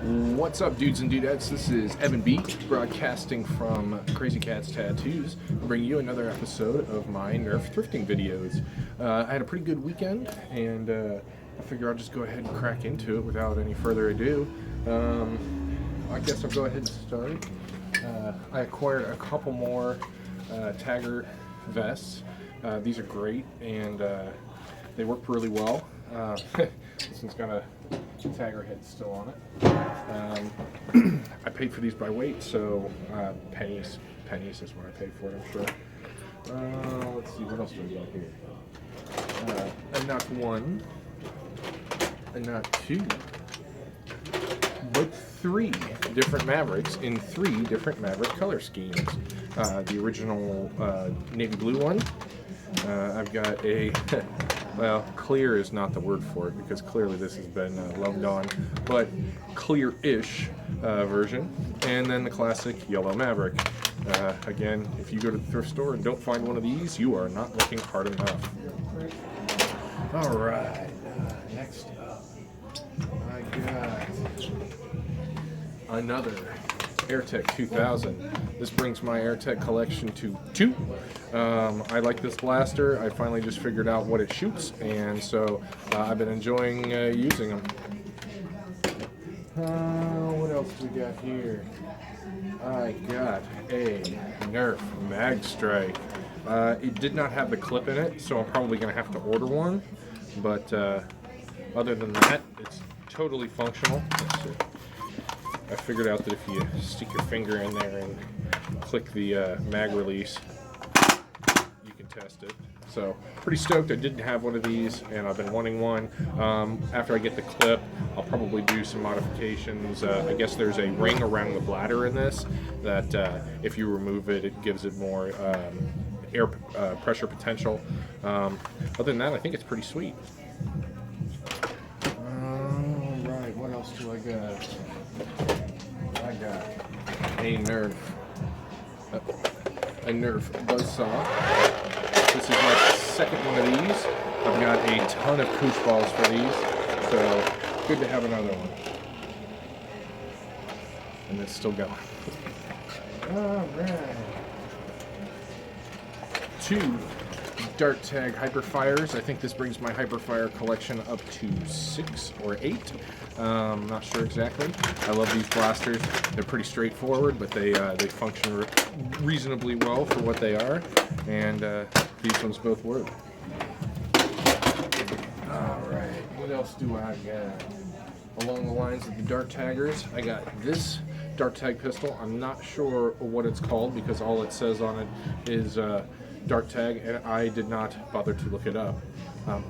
What's up, dudes and dudettes? This is Evan B, broadcasting from Crazy Cat's Tattoos, bringing you another episode of my Nerf thrifting videos. I had a pretty good weekend, and I figure I'll just go ahead and crack into it without any further ado. I guess I'll go ahead and start. I acquired a couple more Tagger vests. These are great, and they work really well. This one's got a Tagger head still on it. I paid for these by weight, so pennies is what I paid for it, I'm sure. Let's see, what else do we got here? And not one, and not two, but three different Mavericks in three different Maverick color schemes. The original navy blue one. I've got a well, clear is not the word for it because clearly this has been loved on, but clear-ish version, and then the classic yellow Maverick. Again, if you go to the thrift store and don't find one of these, you are not looking hard enough. All right, next up, I got another Airtech 2000. This brings my Airtech collection to 2. I like this blaster. I finally just figured out what it shoots, and so I've been enjoying using them. What else do we got here? I got a NERF Magstrike. It did not have the clip in it, so I'm probably going to have to order one, but other than that, it's totally functional. Let's see. I figured out that if you stick your finger in there and click the mag release, you can test it. So, pretty stoked. I didn't have one of these, and I've been wanting one. After I get the clip, I'll probably do some modifications. I guess there's a ring around the bladder in this that if you remove it, it gives it more air pressure potential. Other than that, I think it's pretty sweet. Alright, what else do I got? I got a NERF buzzsaw. This is my second one of these. I've got a ton of koosh balls for these, so good to have another one. And it's still going. Alright. 2 Dart Tag Hyperfires. I think this brings my Hyperfire collection up to 6 or 8. Not sure exactly. I love these blasters. They're pretty straightforward, but they function reasonably well for what they are, and these ones both work. Alright, what else do I got? Along the lines of the Dart Taggers, I got this Dart Tag pistol. I'm not sure what it's called because all it says on it is Dart Tag, and I did not bother to look it up.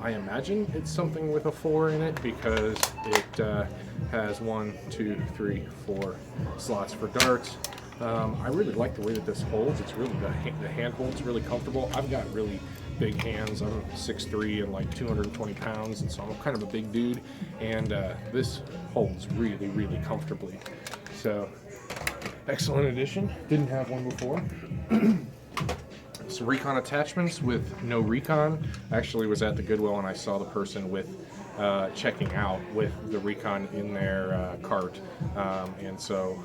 I imagine it's something with a 4 in it because it has 1, 2, 3, 4 slots for darts. I really like the way that this holds. It's really the hand holds really comfortable. I've got really big hands. I'm 6'3" and like 220 pounds, and so I'm kind of a big dude. And this holds really, really comfortably. So, excellent addition. Didn't have one before. Some Recon attachments with no Recon. I actually was at the Goodwill and I saw the person with checking out with the Recon in their cart, and so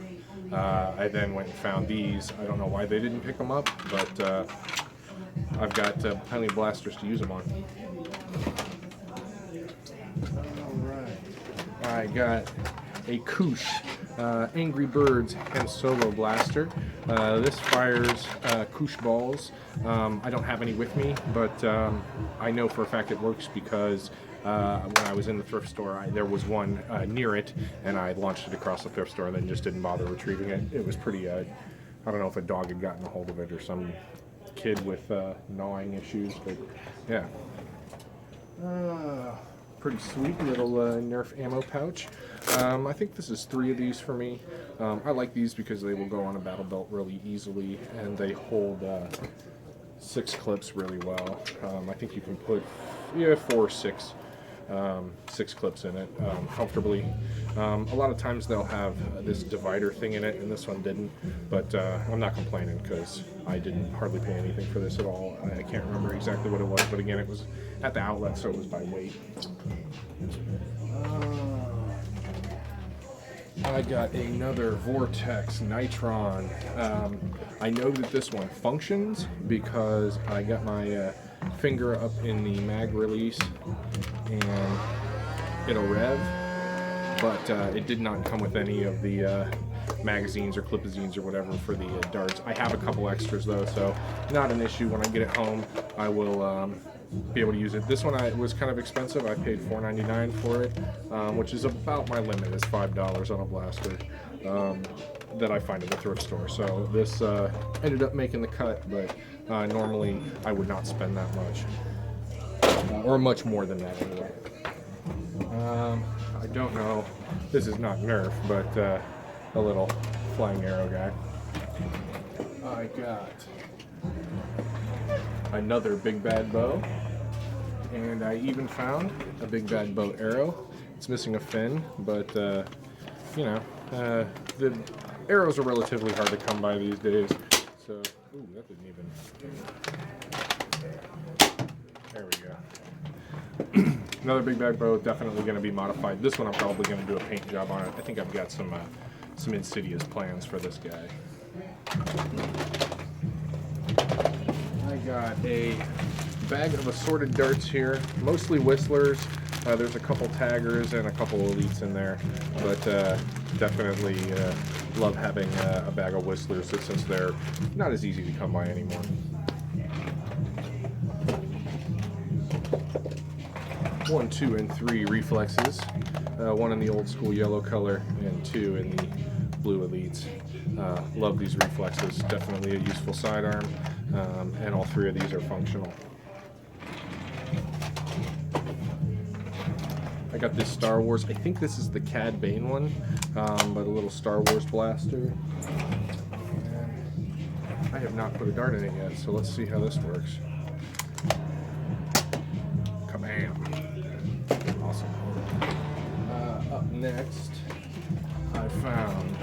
I then went and found these. I don't know why they didn't pick them up, but I've got plenty of blasters to use them on. Alright, I got a Koosh Angry Birds Han Solo blaster. This fires Koosh balls. I don't have any with me, but I know for a fact it works because when I was in the thrift store, there was one near it, and I launched it across the thrift store and then just didn't bother retrieving it. It was pretty, I don't know if a dog had gotten a hold of it or some kid with gnawing issues, but yeah. Pretty sweet little NERF ammo pouch. I think this is 3 of these for me. I like these because they will go on a battle belt really easily, and they hold 6 clips really well. I think you can put 4 or 6 clips in it comfortably. A lot of times they'll have this divider thing in it, and this one didn't, but I'm not complaining because I didn't hardly pay anything for this at all. I can't remember exactly what it was, but again, it was at the outlet, so it was by weight. I got another Vortex nitron. I know that this one functions because I got my finger up in the mag release and it'll rev, but it did not come with any of the magazines or clipazines or whatever for the darts. I have a couple extras though, so not an issue. When I get it home, I will be able to use it. This one was kind of expensive. I paid $4.99 for it, which is about my limit, is $5 on a blaster that I find at the thrift store. So this ended up making the cut, but normally I would not spend that much, or much more than that anyway. I don't know. This is not Nerf, but a little flying arrow guy. I got another big bad bow, and I even found a big bad bow arrow. It's missing a fin, but you know, the arrows are relatively hard to come by these days. So, ooh, that didn't even. There we go. Another big bad bow, definitely going to be modified. This one I'm probably going to do a paint job on it. I think I've got some insidious plans for this guy. I got a bag of assorted darts here, mostly whistlers. There's a couple taggers and a couple elites in there, but definitely love having a bag of whistlers since they're not as easy to come by anymore. 1, 2, and 3 reflexes. 1 in the old school yellow color and 2 in the blue elites. Love these reflexes. Definitely a useful sidearm, and all 3 of these are functional. I got this Star Wars. I think this is the Cad Bane one, but a little Star Wars blaster. And I have not put a dart in it yet, so let's see how this works. Kabam! Awesome. Up next, I found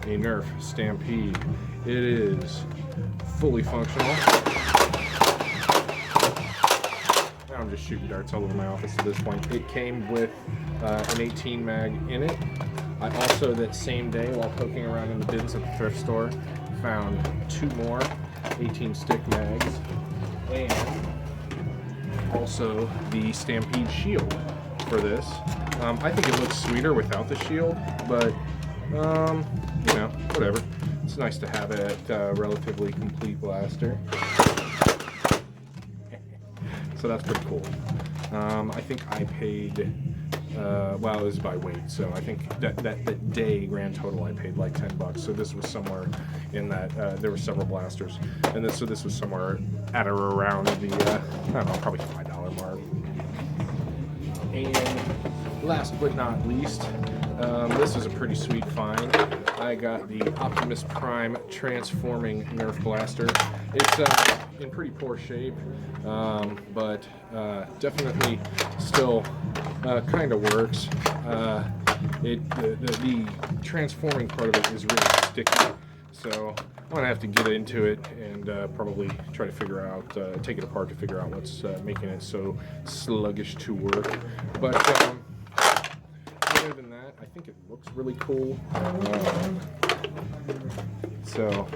a NERF Stampede. It is fully functional. I'm just shooting darts all over my office at this point. It came with an 18 mag in it. I also, that same day, while poking around in the bins at the thrift store, found 2 more 18 stick mags, and also the Stampede shield for this. I think it looks sweeter without the shield, but you know, whatever. It's nice to have a relatively complete blaster. So that's pretty cool. I think I paid, well, it was by weight, so I think that day grand total I paid like $10. So this was somewhere in that, there were several blasters, and so this was somewhere at or around the, I don't know, probably $5 mark. And last but not least, this is a pretty sweet find. I got the Optimus Prime transforming Nerf blaster. It's in pretty poor shape, but definitely still kind of works. The transforming part of it is really sticky, so I'm gonna have to get into it and probably try to figure out, take it apart to figure out what's making it so sluggish to work. But other than that, I think it looks really cool. So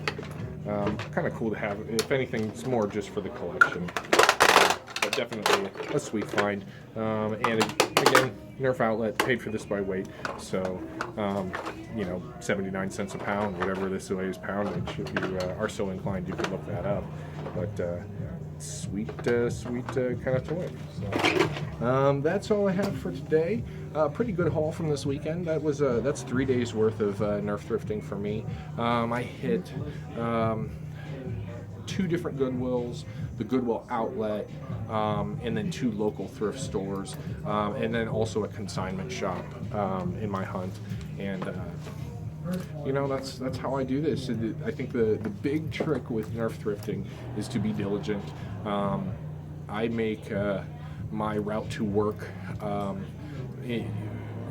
kind of cool to have. If anything, it's more just for the collection. But definitely a sweet find. And again, Nerf outlet, paid for this by weight. So, you know, 79 cents a pound, whatever this weighs poundage. If you are so inclined, you could look that up. But sweet kind of toy. So, that's all I have for today. Pretty good haul from this weekend. That's 3 days worth of Nerf thrifting for me. I hit 2 different Goodwills, the Goodwill outlet, and then 2 local thrift stores, and then also a consignment shop in my hunt. And you know, that's how I do this. I think the big trick with Nerf thrifting is to be diligent. I make my route to work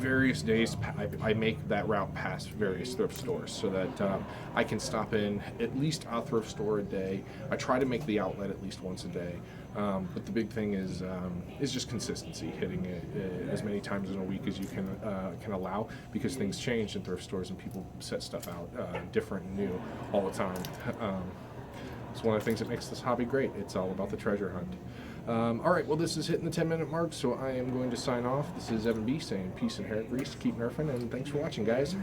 various days, I make that route past various thrift stores so that I can stop in at least a thrift store a day. I try to make the outlet at least once a day. But the big thing is just consistency, hitting it as many times in a week as you can allow, because things change in thrift stores and people set stuff out different and new all the time. It's one of the things that makes this hobby great. It's all about the treasure hunt. All right, well, this is hitting the 10-minute mark, so I am going to sign off. This is Evan B saying peace and hair grease, keep nerfing, and thanks for watching, guys.